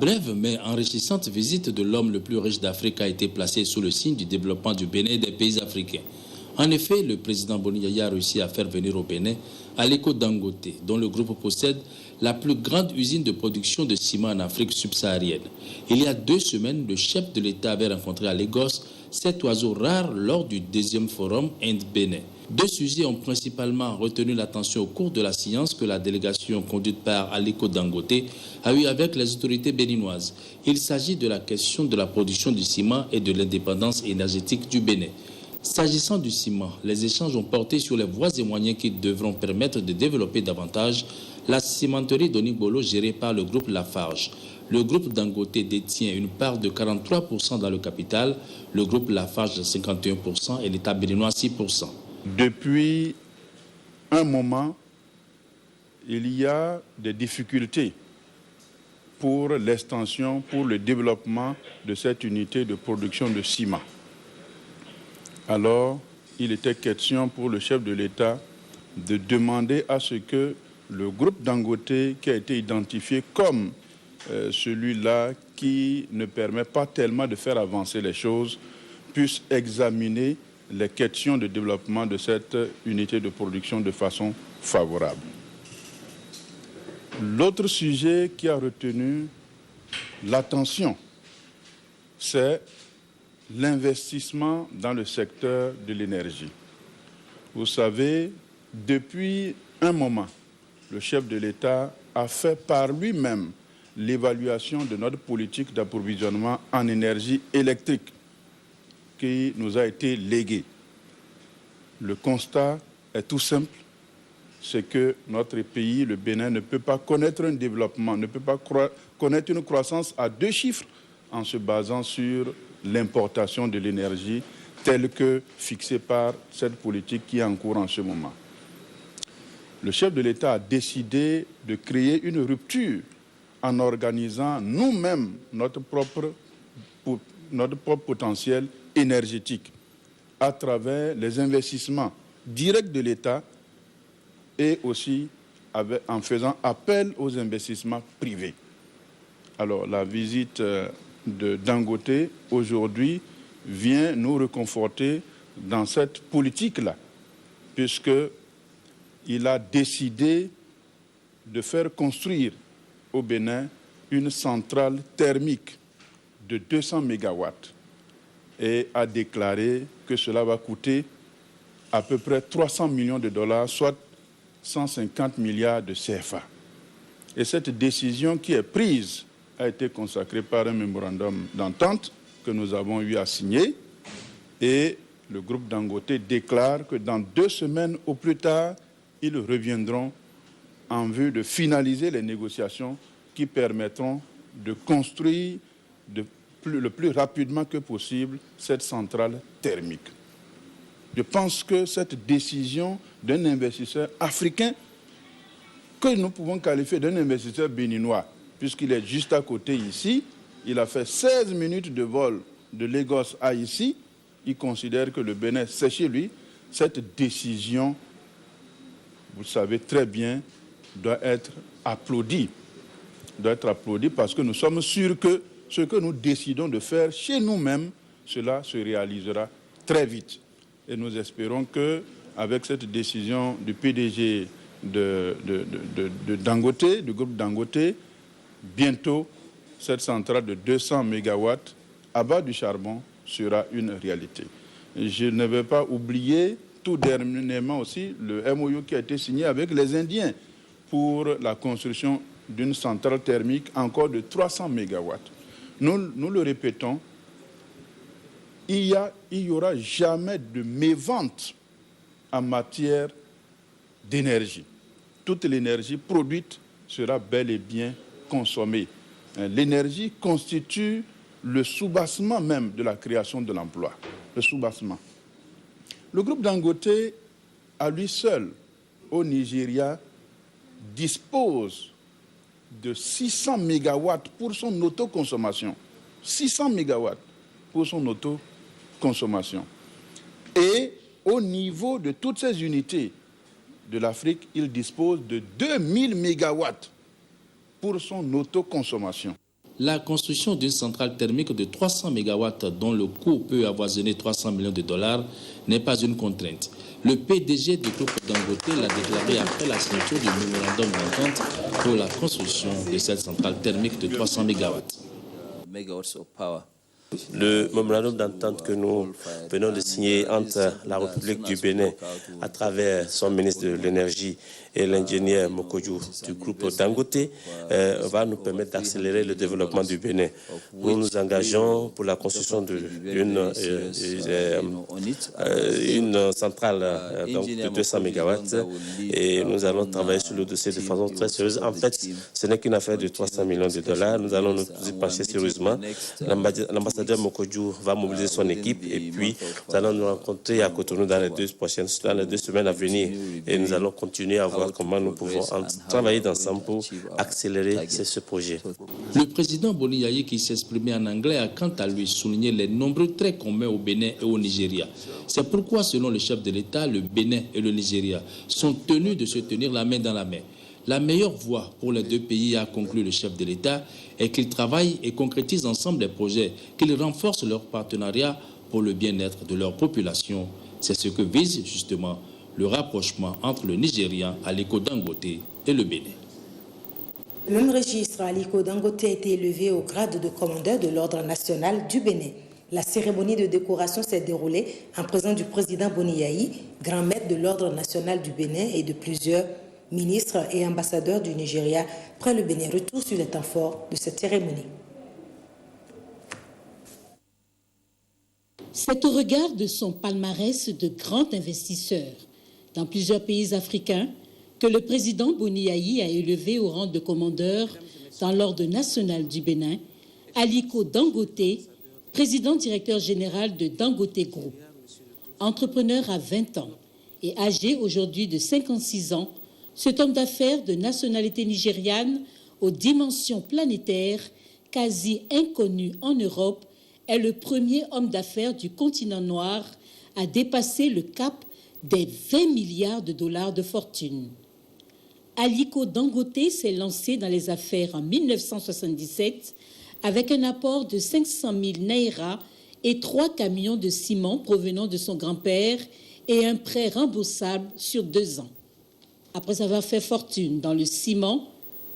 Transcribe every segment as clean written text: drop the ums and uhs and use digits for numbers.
brève mais enrichissante visite de l'homme le plus riche d'Afrique a été placée sous le signe du développement du Bénin et des pays africains. En effet, le président Boni Yaya a réussi à faire venir au Bénin Aliko Dangote, dont le groupe possède la plus grande usine de production de ciment en Afrique subsaharienne. Il y a 2 semaines, le chef de l'État avait rencontré à Lagos cet oiseau rare lors du 2e forum Inde-Bénin. 2 sujets ont principalement retenu l'attention au cours de la séance que la délégation conduite par Aliko Dangote a eue avec les autorités béninoises. Il s'agit de la question de la production du ciment et de l'indépendance énergétique du Bénin. S'agissant du ciment, les échanges ont porté sur les voies et moyens qui devront permettre de développer davantage la cimenterie d'Onibolo gérée par le groupe Lafarge. Le groupe Dangote détient une part de 43% dans le capital, le groupe Lafarge 51% et l'État béninois 6%. Depuis un moment, il y a des difficultés pour l'extension, pour le développement de cette unité de production de ciment. Alors, il était question pour le chef de l'État de demander à ce que le groupe Dangote, qui a été identifié comme celui-là qui ne permet pas tellement de faire avancer les choses, puisse examiner les questions de développement de cette unité de production de façon favorable. L'autre sujet qui a retenu l'attention, c'est l'investissement dans le secteur de l'énergie. Vous savez, depuis un moment, le chef de l'État a fait par lui-même l'évaluation de notre politique d'approvisionnement en énergie électrique qui nous a été léguée. Le constat est tout simple, c'est que notre pays, le Bénin, ne peut pas connaître un développement, ne peut pas connaître une croissance à 2 chiffres en se basant sur l'importation de l'énergie telle que fixée par cette politique qui est en cours en ce moment. Le chef de l'État a décidé de créer une rupture en organisant nous-mêmes notre propre potentiel énergétique à travers les investissements directs de l'État et aussi en faisant appel aux investissements privés. Alors la visite de Dangote aujourd'hui vient nous réconforter dans cette politique-là, puisqu'il a décidé de faire construire au Bénin une centrale thermique de 200 mégawatts et a déclaré que cela va coûter à peu près 300 millions de dollars, soit 150 milliards de CFA. Et cette décision qui est prise a été consacrée par un mémorandum d'entente que nous avons eu à signer. Et le groupe Dangote déclare que dans 2 semaines au plus tard, ils reviendront en vue de finaliser les négociations qui permettront de construire le plus rapidement que possible cette centrale thermique. Je pense que cette décision d'un investisseur africain, que nous pouvons qualifier d'un investisseur béninois, puisqu'il est juste à côté ici, il a fait 16 minutes de vol de Lagos à ici, il considère que le Bénin, c'est chez lui. Cette décision, vous le savez très bien, doit être applaudie. Doit être applaudie parce que nous sommes sûrs que ce que nous décidons de faire chez nous-mêmes, cela se réalisera très vite. Et nous espérons qu'avec cette décision du PDG de Dangote, du groupe Dangote, bientôt, cette centrale de 200 mégawatts à bas du charbon sera une réalité. Je ne vais pas oublier tout dernièrement aussi le MOU qui a été signé avec les Indiens pour la construction d'une centrale thermique encore de 300 mégawatts. Nous le répétons, il y aura jamais de mévente en matière d'énergie. Toute l'énergie produite sera bel et bien consommée. L'énergie constitue le soubassement même de la création de l'emploi. Le soubassement. Le groupe Dangote, à lui seul, au Nigeria, dispose de 600 mégawatts pour son autoconsommation. 600 mégawatts pour son autoconsommation. Et au niveau de toutes ces unités de l'Afrique, il dispose de 2000 mégawatts pour son autoconsommation. la construction d'une centrale thermique de 300 MW dont le coût peut avoisiner 300 millions de dollars n'est pas une contrainte. Le PDG du groupe Dangote l'a déclaré après la signature du mémorandum d'entente pour la construction de cette centrale thermique de 300 MW. Le mémorandum d'entente que nous venons de signer entre la République du Bénin à travers son ministre de l'Énergie et l'ingénieur Mokojou du groupe Dangote va nous permettre d'accélérer le développement du Bénin. Nous nous engageons pour la construction d'une centrale de 200 MW et nous allons travailler sur le dossier de façon très sérieuse. En fait, ce n'est qu'une affaire de 300 millions de dollars. Nous allons nous y pencher sérieusement. L'ambassadeur Mokojou va mobiliser son équipe et puis nous allons nous rencontrer à Cotonou dans les deux semaines à venir et nous allons continuer à voir comment nous pouvons travailler ensemble pour accélérer ce projet. Le président Boni Yayi, qui s'exprimait en anglais, a quant à lui souligné les nombreux traits communs au Bénin et au Nigeria. C'est pourquoi, selon le chef de l'État, le Bénin et le Nigeria sont tenus de se tenir la main dans la main. La meilleure voie pour les deux pays, a conclu le chef de l'État, est qu'ils travaillent et concrétisent ensemble des projets, qu'ils renforcent leur partenariat pour le bien-être de leur population. C'est ce que vise justement le rapprochement entre le Nigérian Aliko Dangote et le Bénin. Le même registre, Aliko Dangote a été élevé au grade de commandeur de l'Ordre national du Bénin. La cérémonie de décoration s'est déroulée en présence du président Boni Yayi, grand maître de l'Ordre national du Bénin et de plusieurs ministres et ambassadeurs du Nigeria près le Bénin. Retour sur les temps forts de cette cérémonie. C'est au regard de son palmarès de grand investisseur dans plusieurs pays africains que le président Boni Yayi a élevé au rang de commandeur dans l'Ordre national du Bénin Aliko Dangote, président directeur général de Dangote Group. Entrepreneur à 20 ans et âgé aujourd'hui de 56 ans, cet homme d'affaires de nationalité nigériane aux dimensions planétaires, quasi inconnu en Europe, est le premier homme d'affaires du continent noir à dépasser le cap des 20 milliards de dollars de fortune. Aliko Dangote s'est lancé dans les affaires en 1977 avec un apport de 500 000 naira et 3 camions de ciment provenant de son grand-père et un prêt remboursable sur 2 ans. Après avoir fait fortune dans le ciment,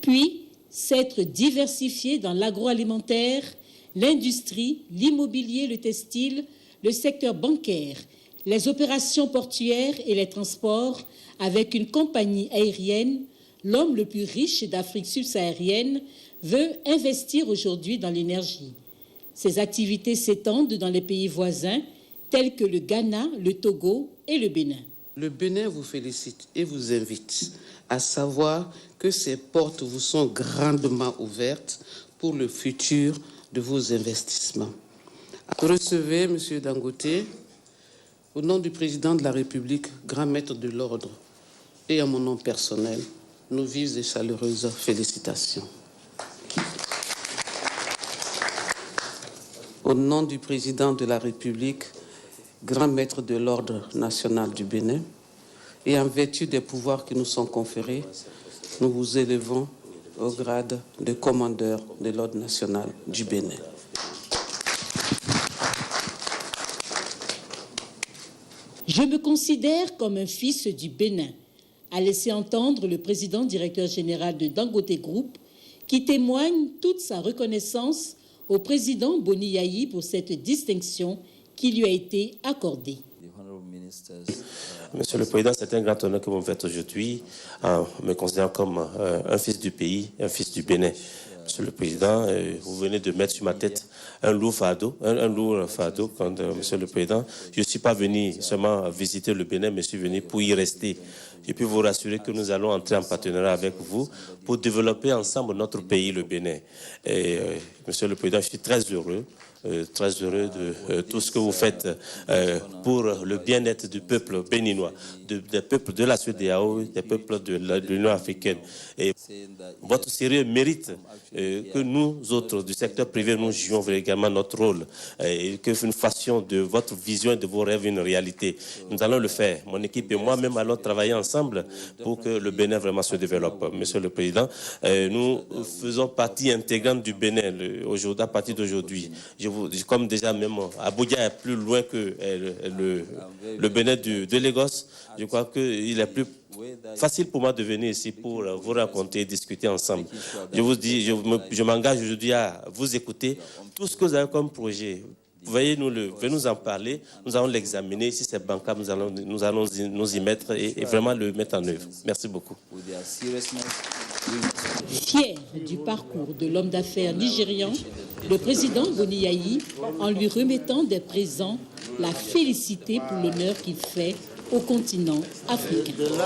puis s'être diversifié dans l'agroalimentaire, l'industrie, l'immobilier, le textile, le secteur bancaire, les opérations portuaires et les transports avec une compagnie aérienne, l'homme le plus riche d'Afrique subsaharienne veut investir aujourd'hui dans l'énergie. Ses activités s'étendent dans les pays voisins tels que le Ghana, le Togo et le Bénin. Le Bénin vous félicite et vous invite à savoir que ces portes vous sont grandement ouvertes pour le futur de vos investissements. Recevez, M. Dangote, au nom du président de la République, grand maître de l'ordre, et à mon nom personnel, nos vives et chaleureuses félicitations. Au nom du président de la République, grand maître de l'ordre national du Bénin, et en vertu des pouvoirs qui nous sont conférés, nous vous élevons au grade de commandeur de l'ordre national du Bénin. Je me considère comme un fils du Bénin, a laissé entendre le président directeur général de Dangote Group, qui témoigne toute sa reconnaissance au président Boni Yayi pour cette distinction qui lui a été accordée. Monsieur le Président, c'est un grand honneur que vous me faites aujourd'hui en me considérant comme un fils du pays, un fils du Bénin. Monsieur le Président, vous venez de mettre sur ma tête un lourd fardeau, Monsieur le Président. Je ne suis pas venu seulement visiter le Bénin, mais je suis venu pour y rester. Je peux vous rassurer que nous allons entrer en partenariat avec vous pour développer ensemble notre pays, le Bénin. Et, Monsieur le Président, je suis très heureux de tout ce que vous faites pour le bien-être du peuple béninois, des peuples de la CEDEAO, des peuples de l'Union africaine. Et votre sérieux mérite que nous autres du secteur privé, nous jouions jouer également notre rôle et que nous fassions de votre vision et de vos rêves une réalité. Nous allons le faire. Mon équipe et moi-même allons travailler ensemble pour que le Bénin vraiment se développe. Monsieur le Président, nous faisons partie intégrante du Bénin à partir d'aujourd'hui. Comme déjà même Abuja est plus loin que le Bénin de Lagos, je crois qu'il est plus facile pour moi de venir ici pour vous raconter et discuter ensemble. Je vous dis, je m'engage aujourd'hui à vous écouter. Tout ce que vous avez comme projet, venez nous en parler, nous allons l'examiner. Si c'est bancable, nous allons nous y mettre et vraiment le mettre en œuvre. Merci beaucoup. Fier du parcours de l'homme d'affaires nigérian, le président Boni Yayi, en lui remettant des présents, l'a félicité pour l'honneur qu'il fait au continent africain.